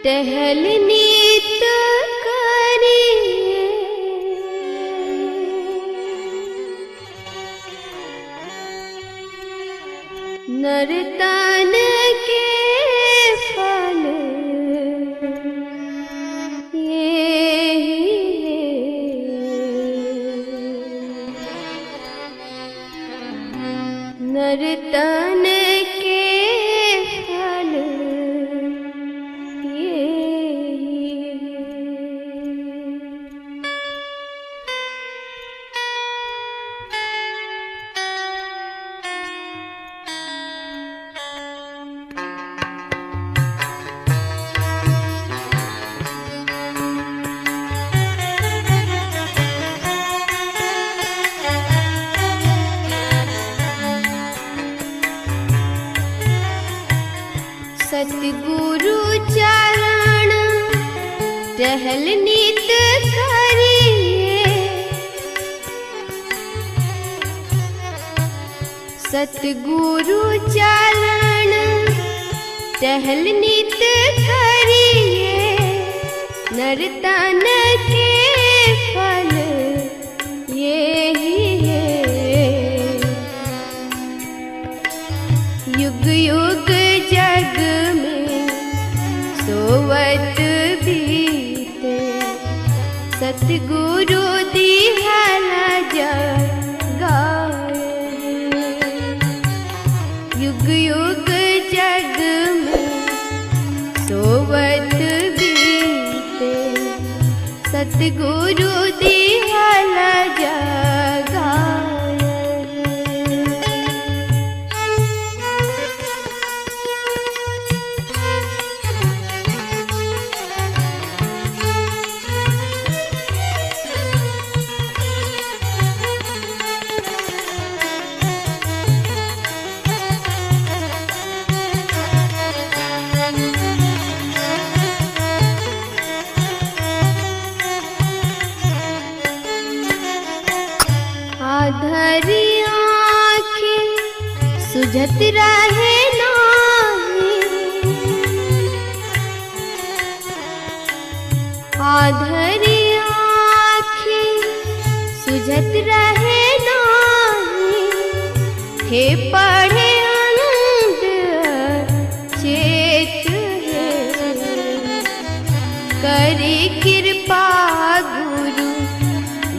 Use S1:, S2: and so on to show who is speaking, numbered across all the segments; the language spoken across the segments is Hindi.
S1: टहल नीत करिए नरतन के फल नर्तन के फल सतगुरु चरण टहल नित करिए सतगुरु चरण टहल नित करिए नर्तन के फल यही है युग युग जग में सोवत बीते सतगुरु दिहला जगाए युग युग जग में सोवत बीते सतगुरु दिहला जगाए आधरी आँखें सुझत रहे नाही आधरी आँखें सुझत रहे नाही हे पढ़े अंध चेत है करी कृपा गुरु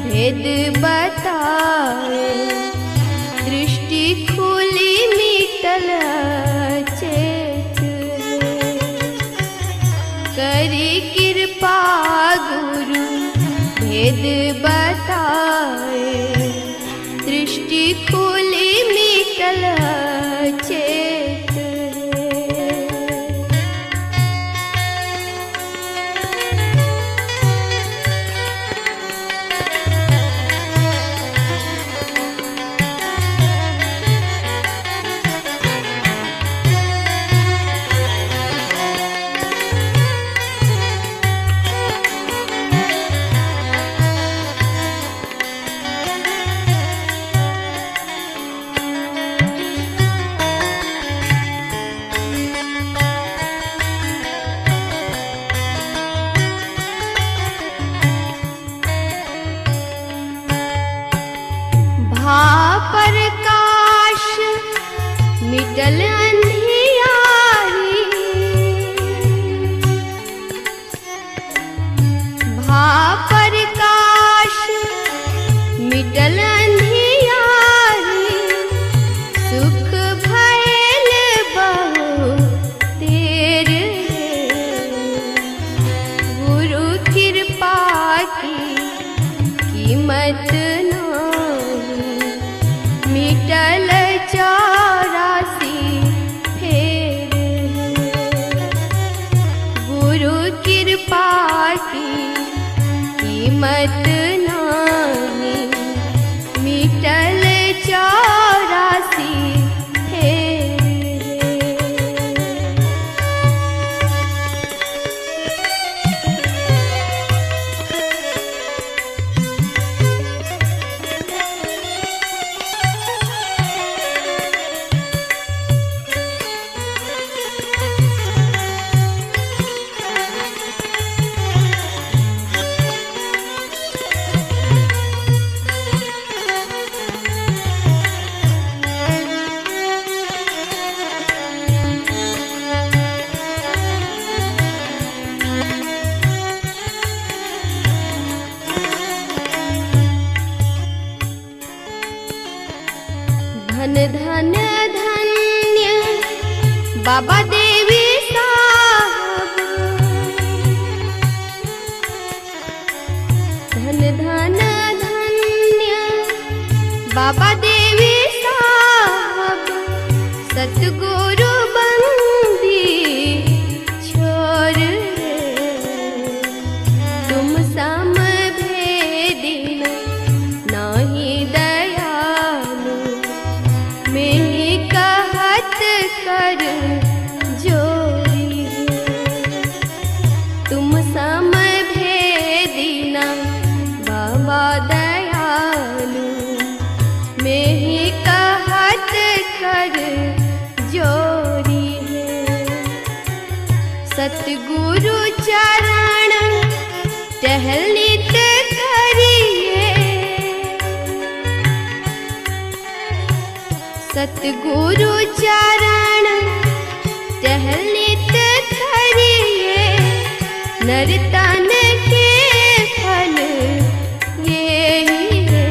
S1: भेद बताए दृष्टि खुली मिटल चेत करी कृपा गुरु भेद बताए दृष्टि खुली मिटल चेत प्रकाश मिटल अंधियारी भा प्रकाश मिटल अंधियारी सुख भयल बहु तेर गुरु कृपा की कीमत मिटल 84 फेर गुरु कृपा की कीमत नाही मिटल 84 फेर बाबा देवी साहब, धन धन धन्य बाबा देवी साहब, सतगुरु बंदी छोर तुम सम भेदी नाही दयालु, मेरी कहत कर जोरी, तुम सम भेदी ना बाबा दयालु, मेरी कहत कर जोरी है। सतगुरु चरण टहल नित करिए, सतगुरु चरण टहल नित करिए, नर तन के फल ये ही है,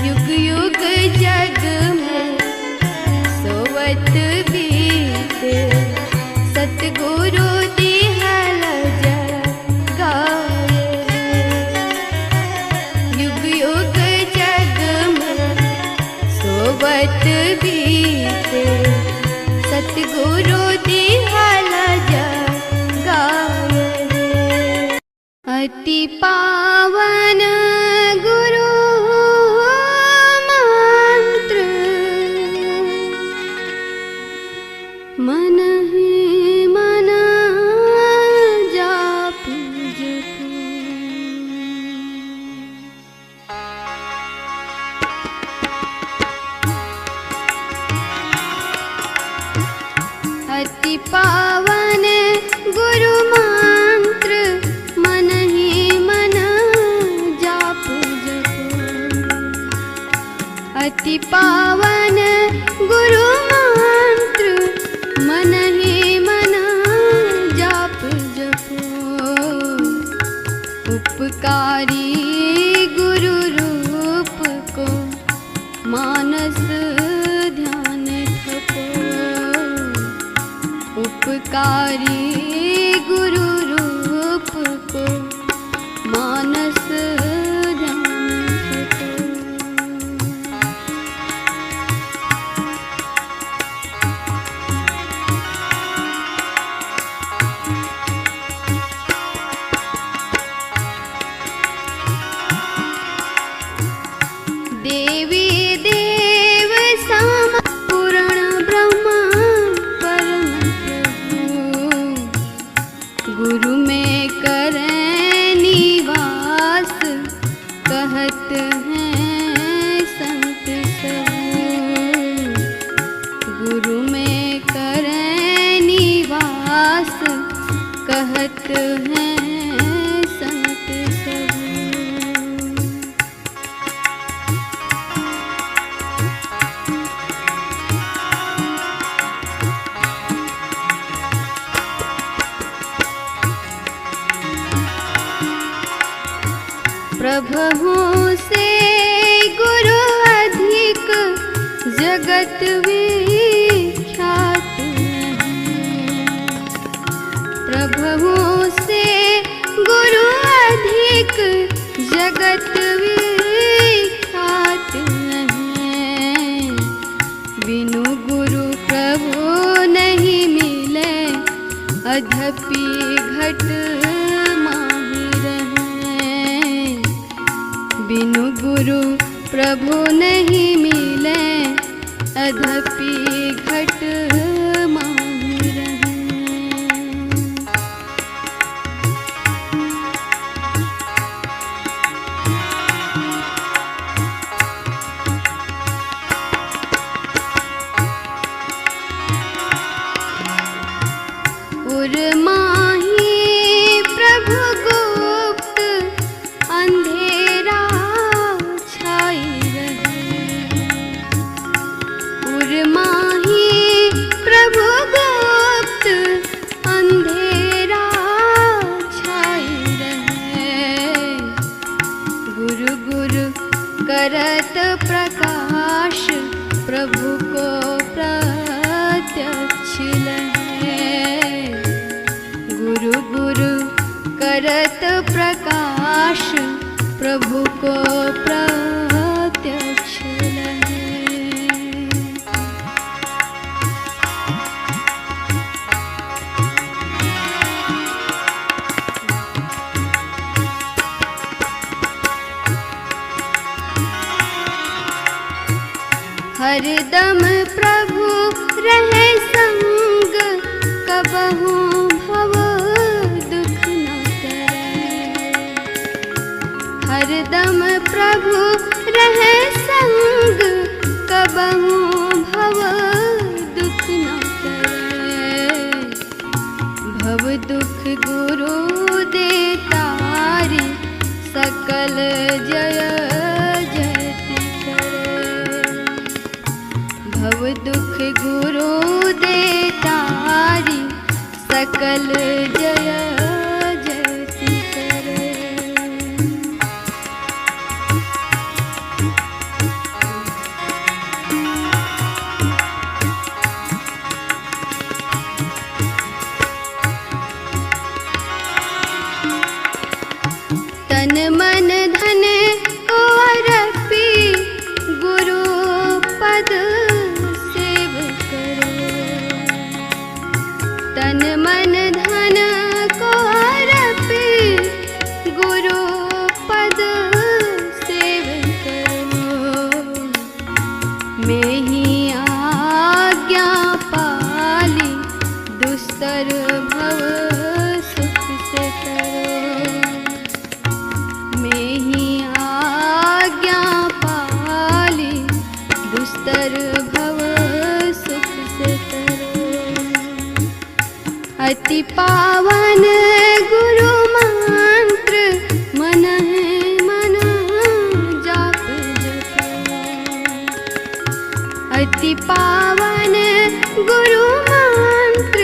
S1: युग युग जग में सोवत बीते, सतगुरु दिहल जगाए, युग युग जग में सोवत बीते, सतगुरु दिहल जगाए। अति पावन गुरु मंत्र, मन ही मन जाप जपो, अति पावन गुरु मंत्र, मन ही मन जाप जपो, अति पावन गुरु मंत्र, मन ही मन जाप जपो, उपकारी गुरु रूप को मानस ध्यान थपो, उपकारी गुरु रूप को मानस ध्यान थपो। देवी देव सम पूर्ण ब्रह्म परम प्रभु, गुरु में करें निवास, कहत हैं संत सब, गुरु में करें निवास, कहत हैं संत सब। प्रभु से गुरु अधिक जगत विख्यात नहीं, प्रभु से गुरु अधिक जगत विख्यात नहीं, बिनु गुरु प्रभु नहीं मिले, अधपि घट बिनु गुरु प्रभु नहीं मिले, अधपि घट माही रहे। उर्माही प्रभु गुप्त अंधेरा छाई रहे, उर्माही प्रभु गुप्त अंधेरा छाई रहे, गुरु गुरु करत प्रकाश प्रभु को प्रत्यक्ष प्रभु को प्रत्यक्ष लहे। हरदम प्रभु रहे संग, कबहू भव दुख न करे। हरदम प्रभु रहे संग, कबहू भव दुख न करे। भव दुख गुरु दे तारी, सकल जय जयति करे। भव दुख गुरु दे तारी, सकल जय जयति करे। तन मन धन को अर्पी, गुरु पद सेव करो। तन मन धन को अर्पी, गुरु पद सेव करो। मैं ही आज्ञा पाली, दुस्तर भव सुख से करो। मैं ही आज्ञा पाली, दुस्तर भव सुख से करो। अति पावन गुरु मंत्र, मन है मन जाप जपो। अति पावन गुरु मंत्र,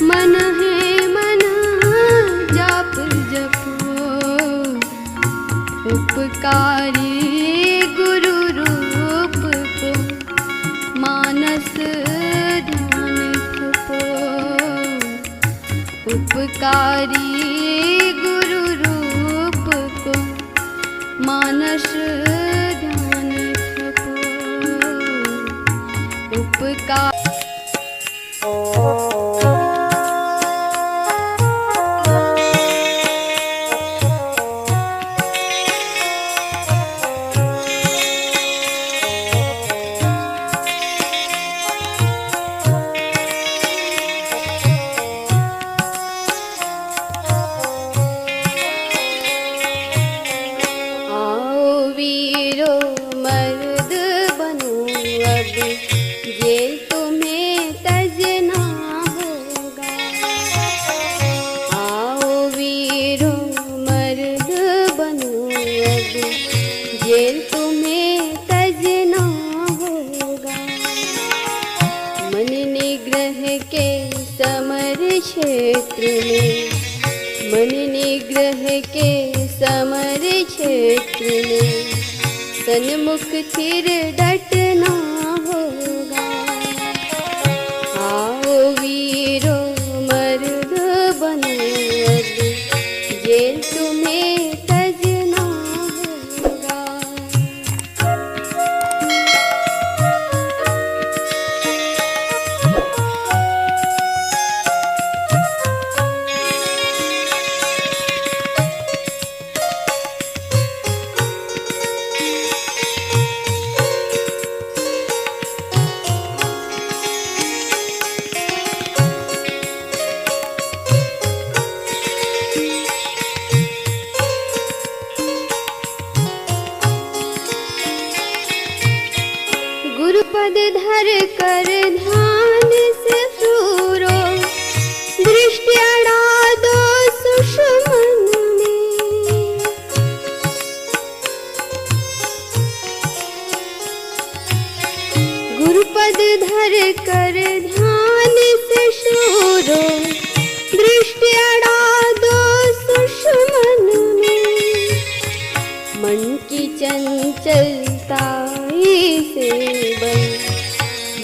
S1: मन है मन जाप जपो। उपकारी गुरु रूप को, मानस ध्यान थपो। उपकारी गुरु रूप को, मानस ध्यान थपो। उपकार जेल तुम्हें तजना होगा। मन निग्रह के समर क्षेत्र में, मन निग्रह के समर क्षेत्र में, सन्मुख थिर डटना होगा। आओ वीरो मर्द बनो अब, जेल तुम्हें तजना होगा। गुरुपद धर कर ध्यान से सूरो, दृष्टि अड़ा दो सुषमन में। गुरुपद धर कर ध्यान से सूरो, दृष्टि अड़ा दो सुषमन में। मन की चंचलता से बल,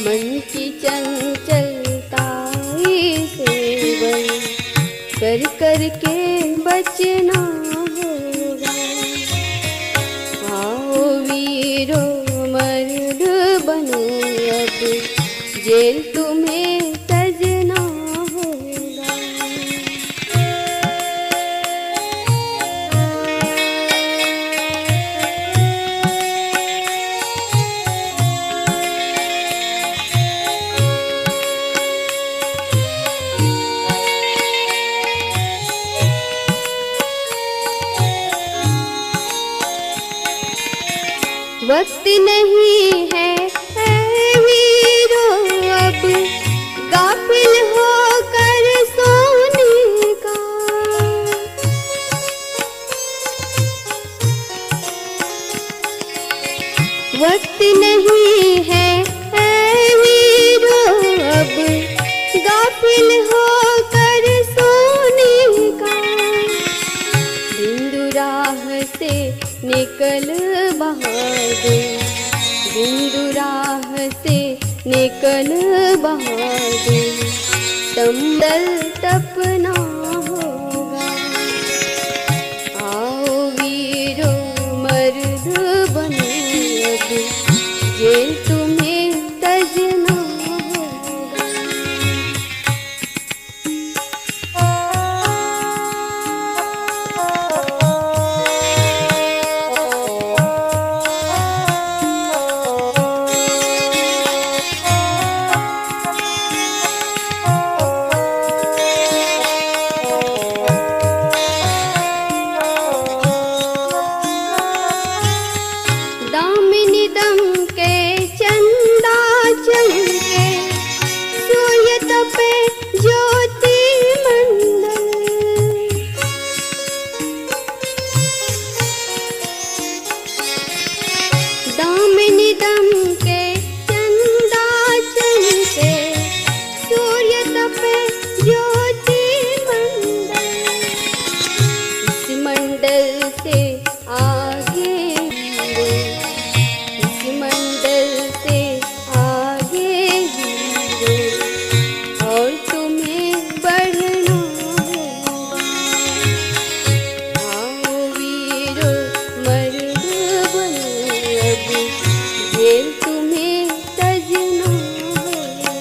S1: मन की चंचलता से बल, कर कर के बचना होगा। वक्त नहीं है वीरो अब गाफिल होकर सोने का। वक्त नहीं है वीरो अब गाफिल होकर सोने का। बिंदु राह से निकल बहादुर, बिंदु राह से निकल बहादुर, तंबल तपना होगा। आओ वीरो मर्द बनो अब, जेल तुम्हें तजना होगा। दामिनी दम के चंदा चमके, सूर्य तपे ज्योति मंडल। दामिनी दम के चंदा चमके, सूर्य तपे ज्योति मंडल। इस मंडल से आगे मंडल से आगे हीरो, और तुम्हें बढ़ना होगा। आओ वीरो मर्द बनो अब, जेल तुम्हें तजना होगा।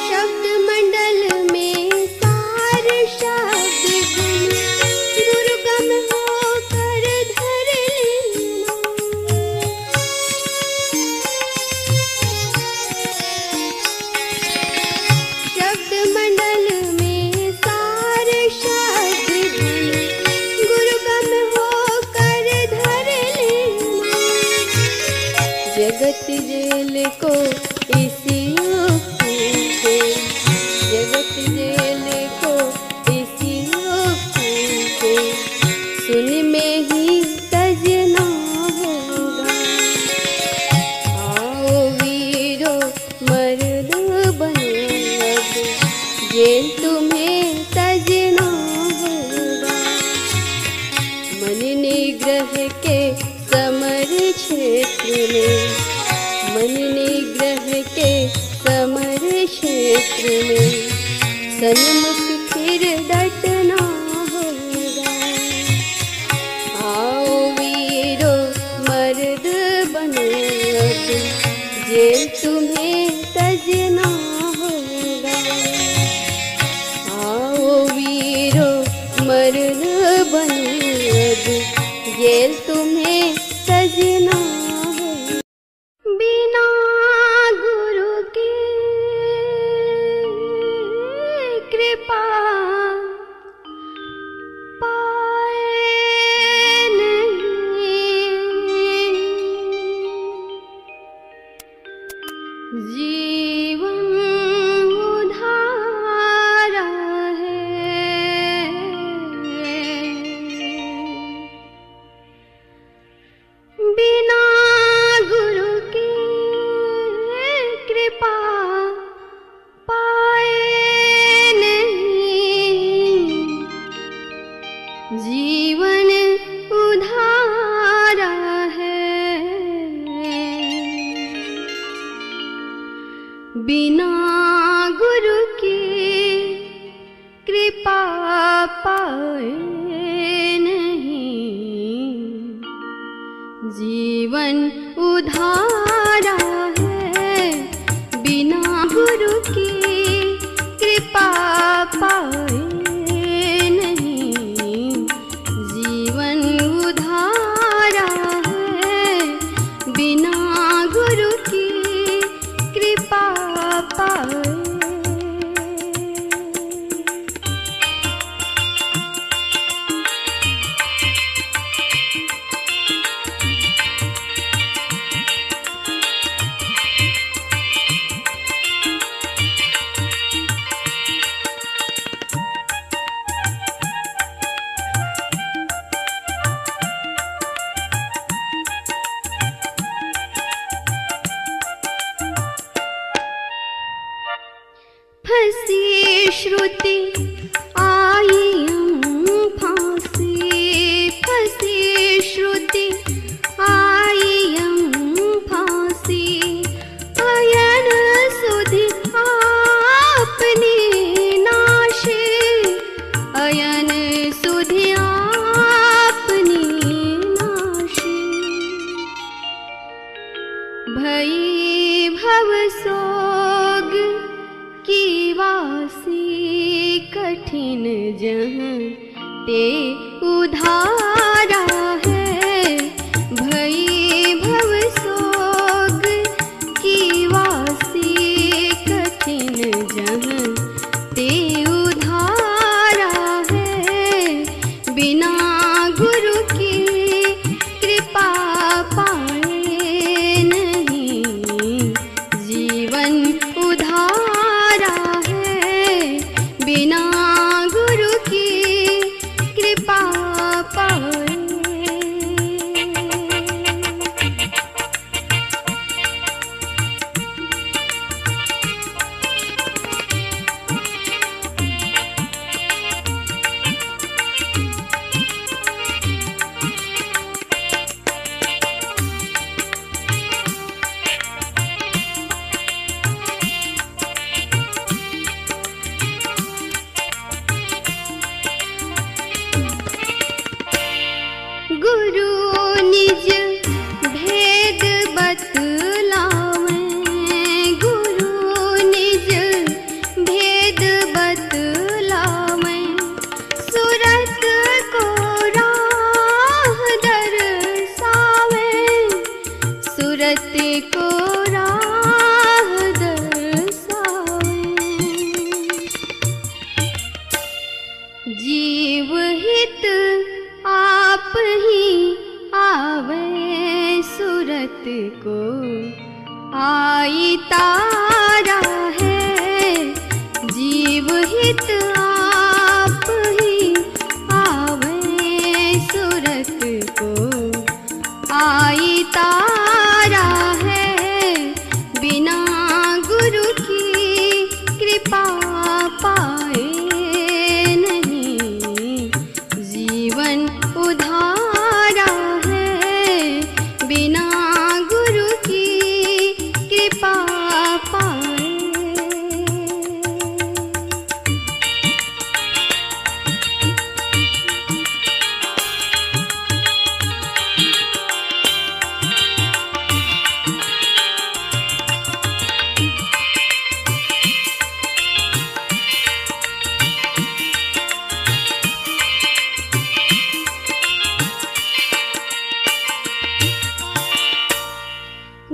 S1: शब्द मंडल में सार शब्द गुण, दुर्गम होकर धर लेना। शब्द मंडल में सार शब्द गुण, दुर्गम होकर धर लेना। जगत जेल को इसी उक्ति से, जगत जेल को इसी उक्ति से, सुन में ही तजना होगा। आओ वीरो मर्द बनो अब, जेल तुम्हें तजना होगा। मन निग्रह के समर क्षेत्र में, मन निग्रह के समर क्षेत्र में, सन्मुख फिर डटना होगा। आओ वीरो मर्द बनो अब, जेल तुम्हें तजना होगा। आओ वीरो मर्द बनो अब, जेल तुम्हें तजना होगा। बिना गुरु की कृपा पाए नहीं, जीवन उधारा है। बिना गुरु की कृपा पाए नहीं, जीवन उधारा है। बिना गुरु की कृपा पाए नहीं, जीवन उधारा है। बिना गुरु की कृपा फंसी श्रुति आई फांसी, फंसी श्रुति आई फांसी, अयन सुधि आपने नाशे, अयन सुधि आपने नाशे। भई भव सोग की वासी, कठिन जहाँ ते उधारा है। भई भव सोग की वासी, कठिन जहाँ ते उधारा है। बिना गुरु की कृपा पाए नहीं, जीवन उधारा है। बिना गुरु की कृपा पाए। गुरु निज भेद बतलावे, गुरु निज भेद बतलावे। सूरत को राह दर्शावे, सूरत को राह दर्शावे। जीव हित आप ही आवे, सूरत को आई तारा है। जीव हित आप ही आवे, सूरत को आई तारा है। बिना गुरु की कृपा पाए नहीं, जीवन उधारा है। बिना गुरु की कृपा पाए।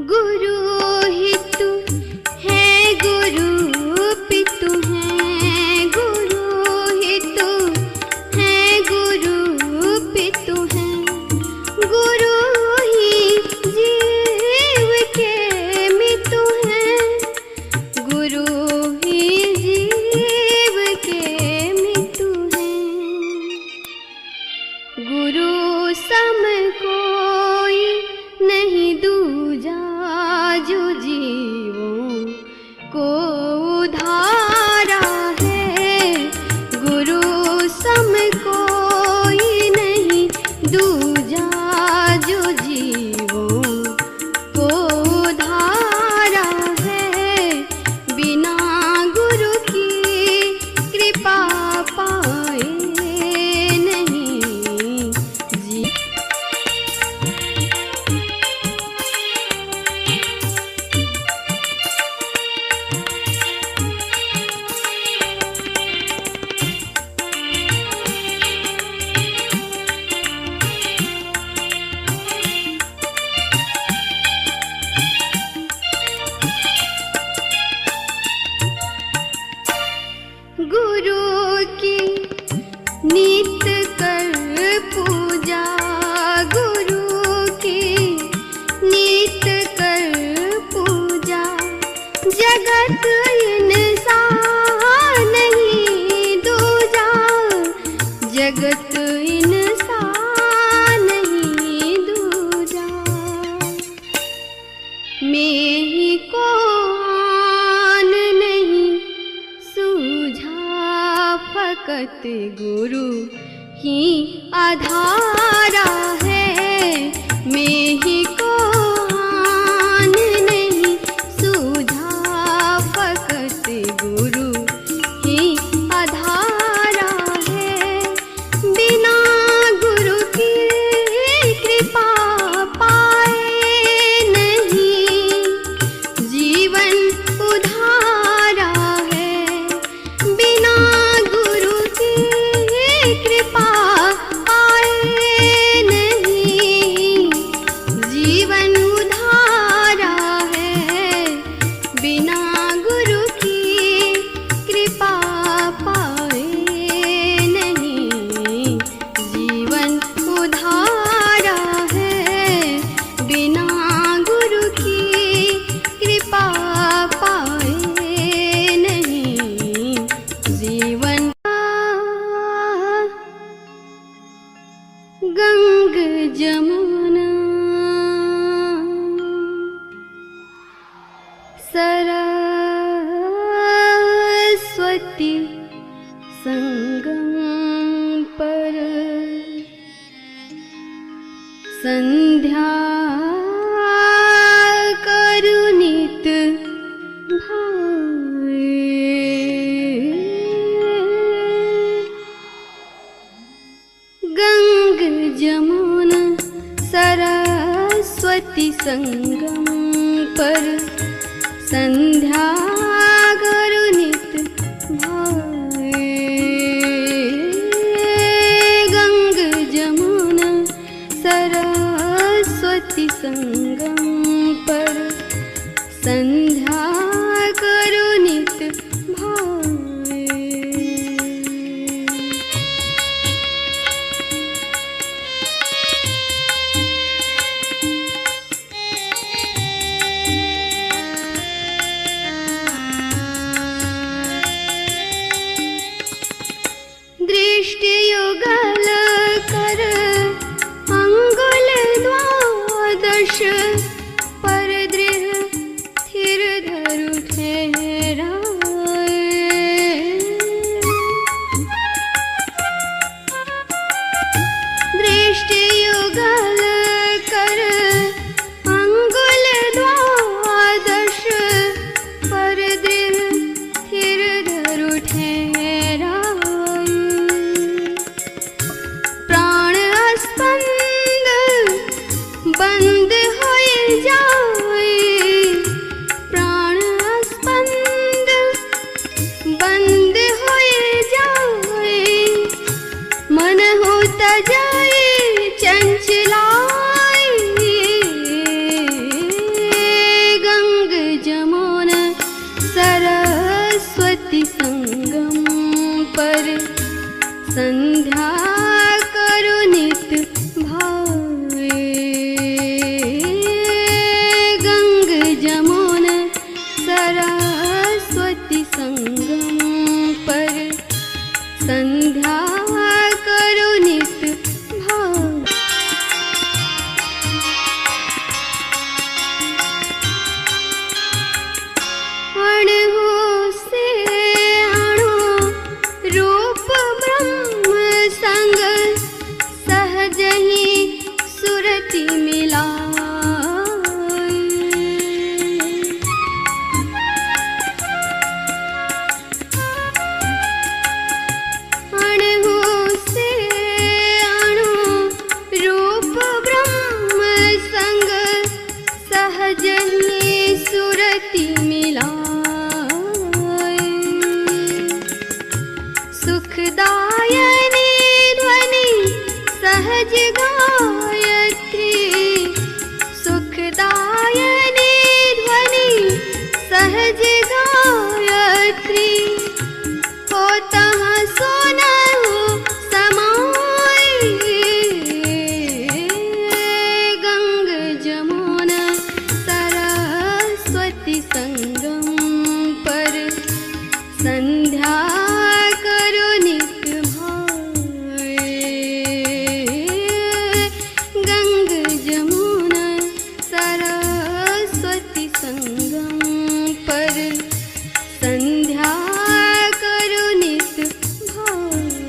S1: गुरु हितु है, गुरु पितु है, गुरु हितु है, गुरु पितु है। गुरु ही जीव के मितु है, गुरु ही जीव के मितु है। गुरु सम कोई नहीं दूजा, जो जीवों को उधारा है। गुरु सम कोई नहीं दूजा, जो जीवों को उधारा है। बिना गुरु की कृपा पाए नहीं, जी गुरु की नित कर पूजा, गुरु की नित कर पूजा। जगत इंसान नहीं दूजा, जगत इंसान नहीं दूजा। मैं ही को आन नहीं फकत गुरु ही आधारा है। मैं ही को आन नहीं सूझा, फकत गुरु ही आधारा है। बिना गुरु की कृपा पाए नहीं जीवन उधारा है। बिना गुरु की कृपा पाए नहीं जीवन उधारा है। बिना गुरु की कृपा पाए नहीं जीवन उधारा है। बिना गुरु की कृपा पाए नहीं जीवन। गंग जमुना सरस्वती संगम पर संध्या करु नित भाए। गंग जमुना सरस्वती संगम पर संध्या करु नित भाए। गंग जमुना सरस्वती संगम पर संध्या करु नित भाए। दृष्टि युगल कर अंगुल द्वादश पर दृढ़ स्थिर धरु ठहराए। दृष्टि युगल कर अंगुल द्वादश पर दृढ़ स्थिर धरु ठहराए। प्राण स्पंद बंद होए जाए। प्राण स्पंद बंद होए जाए। मन होता जाए चंचलाए। गंग जमुना सरस्वती संगम पर संध्या करु नित भाए। गंग जमुना सरस्वती संगम पर संध्या करु नित भाए। अणु से अणु रूप ब्रह्म संग सहज ही सुरति मिलाए। अणु से अणु रूप ब्रह्म संग सहज ही सुरति मिलाए। सुखदायनी ध्वनि सहज गायत्री। सुखदायनी ध्वनि सहज गायत्री। हो तहाँ सोनहु समाए। गंग जमुना सरस्वती संगम पर संध्या करु नित भाए। गंग जमुना सरस्वती संगम पर संध्या करु नित भाए।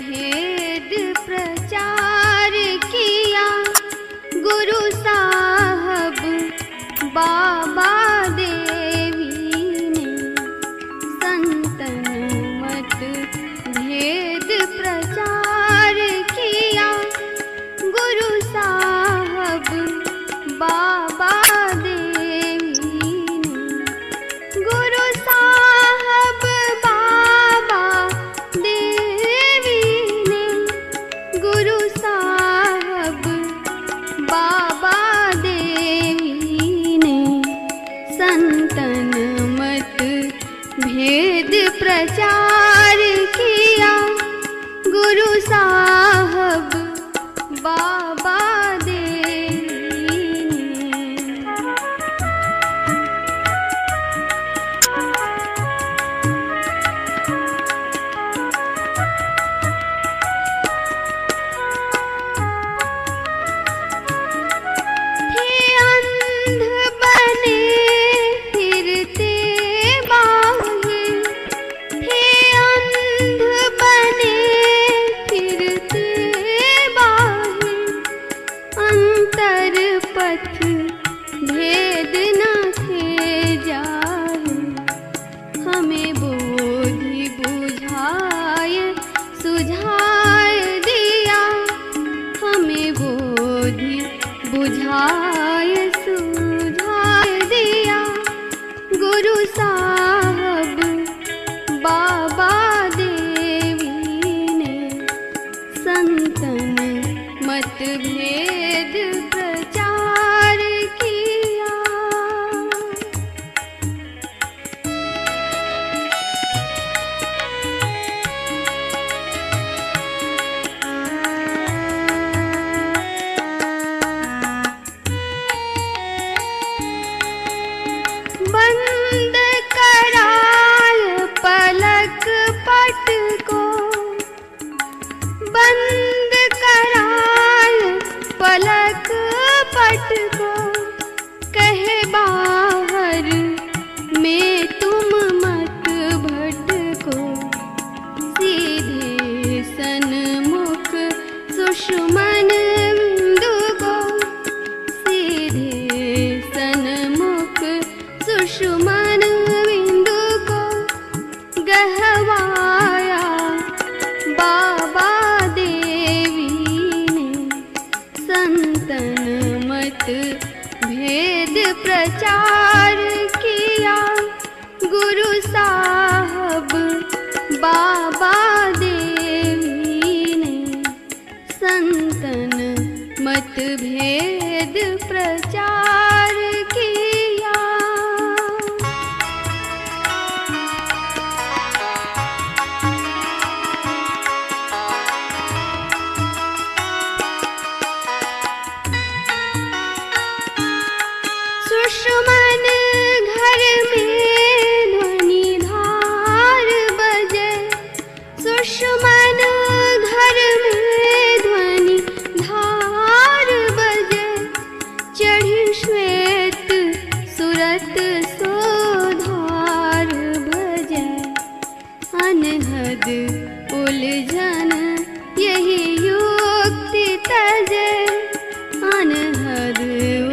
S1: भेद प्रचार किया गुरु साहब बाबा देवी ने। संतन मत भेद प्रचार किया गुरु साहब बाबा देवी ने। गुरु साहब बाबा देवी ने। गुरु साहब बाबा देवी ने। संतन मत भेद प्रचार किया गुरु साहब बाबा देवी ने। थे अंध बने फिरते बाहे। थे अंध बने फिरते बाहे। अंतर पथ भेद न थे जाहे। हमें बोधि बुझाए सुझाए दिया। हमें बोधि बुझाए सुझाए दिया गुरु साहब बाबा देवी ने। संतन मत भेद प्रचार किया। बंद कराय पलक पट को। बंद कराय पलक पट को। कहे बाहर में तुम मत भटको। सीधे सन्मुख सुषमन बिंदु को। सीधे सन्मुख सुषमन बिंदु को। गहवाया बाबा देवी ने। संतन मत भेद प्रचार किया गुरु साहब बाबा देवी ने। संतन मत भेद प्रचार किया। सुषमन घर में ध्वनि धार बजे। सुषमन घर में ध्वनि धार बजे। चढ़ी श्वेत सुरत सोधार भजे। अनहद उलझन यही युक्ति तजे। अनहद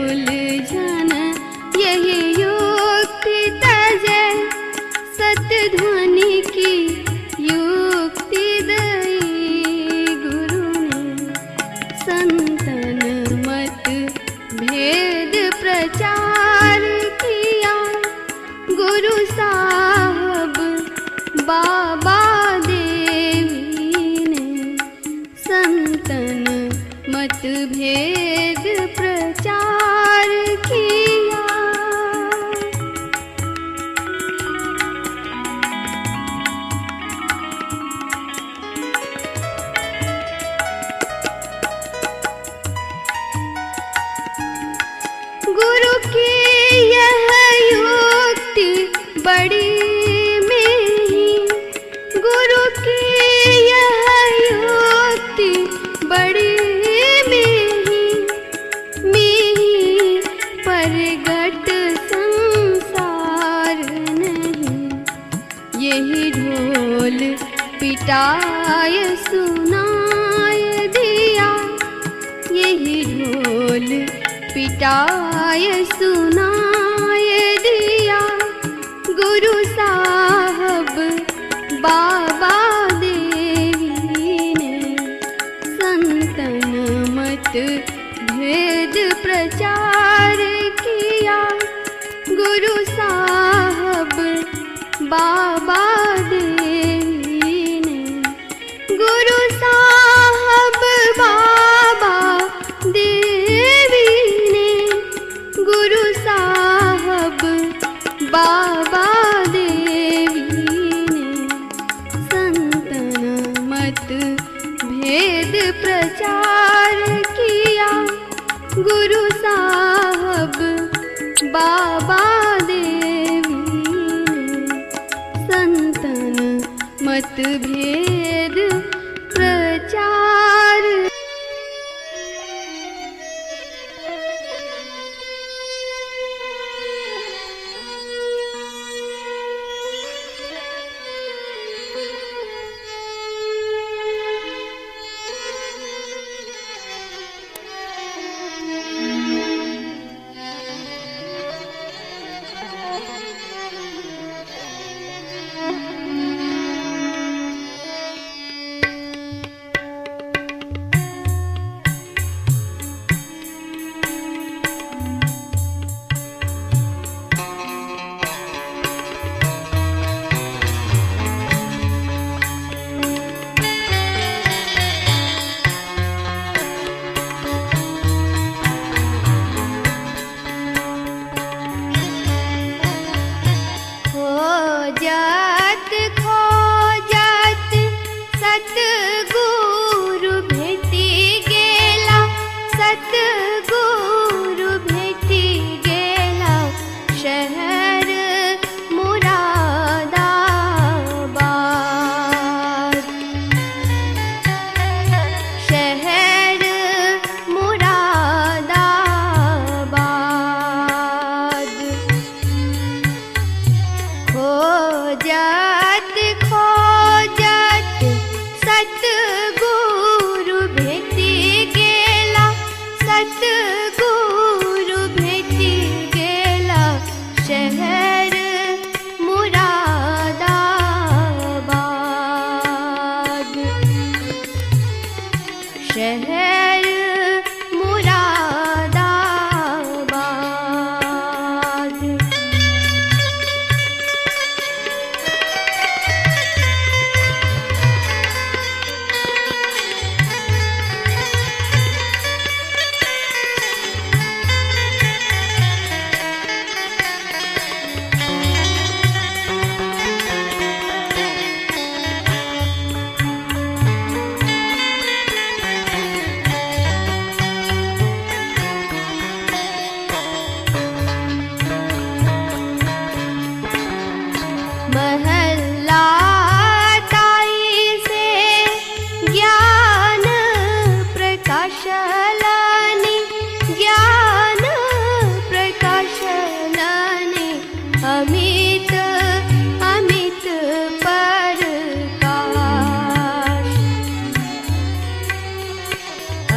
S1: उलझन यही युक्ति तजे। सतध्वनि की युक्ति दई गुरु ने। संतन मत भेद प्रचार किया गुरु साहब बाबा देवी ने। संतन मत भेद प्रचार किया। गुरु की यह युक्ति बड़ी मेरी। गुरु की यह युक्ति बड़ी मेरी। मेरी पिटाय सुनाय दिया गुरु साहब बाबा देवी ने संतन मत भेद प्रचार किया गुरु साहब बाबा देवी ने गुरु साहब बाबा देवी ने गुरु साहब बाबा देवी ने संतन मत भेद प्रचार किया गुरु साहब बाबा देवी ने संतन मत भेद प्रचार।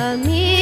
S2: अमित